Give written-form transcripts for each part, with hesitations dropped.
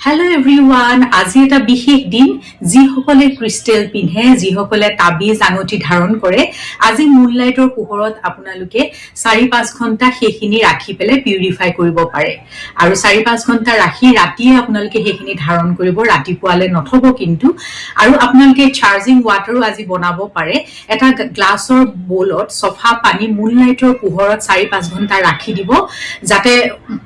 Hello everyone, আজি এটা বিশেষ দিন যিসকলে ক্ৰিষ্টেল পিন্ধে যিসকলে তাবিজ আঙুঠি ধাৰণ কৰে আজি মুনলাইটৰ পোহৰত আপোনালোকে 4-5 ঘণ্টা সেইখিনি ৰাখি পেলে পিউৰিফাই কৰিব পাৰে আৰু 4-5 ঘণ্টা ৰাখি ৰাতিয়ে আপোনালোকে সেইখিনি ধাৰণ কৰিব ৰাতিপুৱালে নথব কিন্তু আৰু আপোনালোকে চাৰ্জিং ৱাটাৰো আজি বনাব পাৰে এটা গ্লাছৰ বলত সফা পানী মুনলাইটৰ পোহৰত 4-5 ঘণ্টা ৰাখি দিব যাতে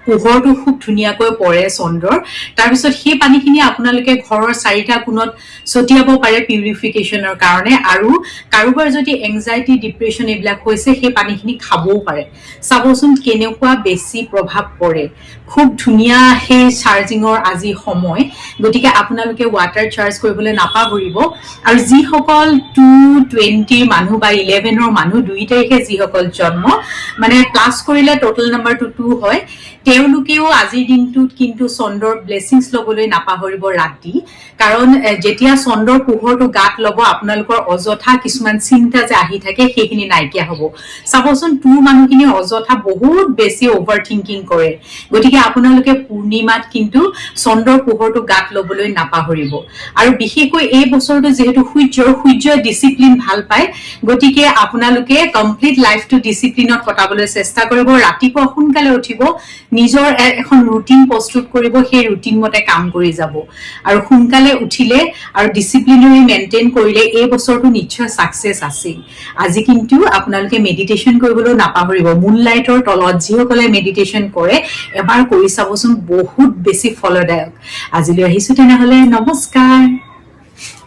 পোহৰটো খুব ধুনিয়াকৈ পৰে চন্দ্ৰৰ তাৰপিছত সেই পানীখিনি আপোনালোকে ঘৰৰ চাৰিটা কোণত ছটিয়াব পাৰে পিউৰিফিকেশনৰ কাৰণে আৰু কাৰোবাৰ যদি এংজাইটি ডিপ্ৰেছন এইবিলাক হৈছে সেই পানীখিনি খাবও পাৰে চাবচোন কেনেকুৱা বেছি প্ৰভাৱ পৰে খুব ধুনিয়া সেই চাৰ্জিঙৰ আজি সময় গতিকে আপোনালোকে ৱাটাৰ চাৰ্জ কৰিবলৈ নাপাহৰিব আৰু যিসকল 220 মানুহ বা 11 ৰ মানুহ 2 তাৰিখে যিসকল জন্ম মানে প্লাস কৰিলে টোটাল নাম্বাৰটো 2 হয় তেওঁলোকেও আজিৰ দিনটোত কিন্তু চন্দ্ৰৰ ব্লেছিংছ লবলৈ নাপাহৰিব ৰাতি কাৰণ যেতিয়া চন্দ্ৰৰ পোহৰটো গাত লব আপোনালোকৰ অযথা কিছুমান চিন্তা যে আহি থাকে সেইখিনি নাইকিয়া হ'ব চাবচোন 2 মানুহখিনি অযথা বহুত বেছি অভাৰ থিংকিং কৰে গতিকে আপোনালোকে পূৰ্ণিমাত কিন্তু চন্দ্ৰৰ পোহৰটো গাত লবলৈ নাপাহৰিব আৰু বিশেষকৈ এই বছৰটো যেহেতু সূৰ্যৰ ডিসিপ্লিন ভাল পায় গতিকে আপোনালোকে কমপ্লিট লাইফটো ডিসিপ্লিনত কটাবলৈ চেষ্টা কৰিব ৰাতিপুৱা সোনকালে উঠিব নিজৰ এখন ৰুটিন প্ৰস্তুত কৰিব সেই ৰুটিন মতে কাম কৰি যাব আৰু সোনকালে উঠিলে আৰু ডিসিপ্লিনাৰি মেইনটেইন কৰিলে এই বছৰটো নিশ্চয় সাকসেস আছে আজি কিন্তু আপোনালোকে মেডিটেশন কৰিবলৈ নাপাহৰিব মুনলাইটৰ তলত যিসকলে মেডিটেশন কৰে এবাৰ কৰি চাবচোন বহুত বেছি ফলদায়ক আজিলৈ আহিছো তেনেহলে নমস্কাৰ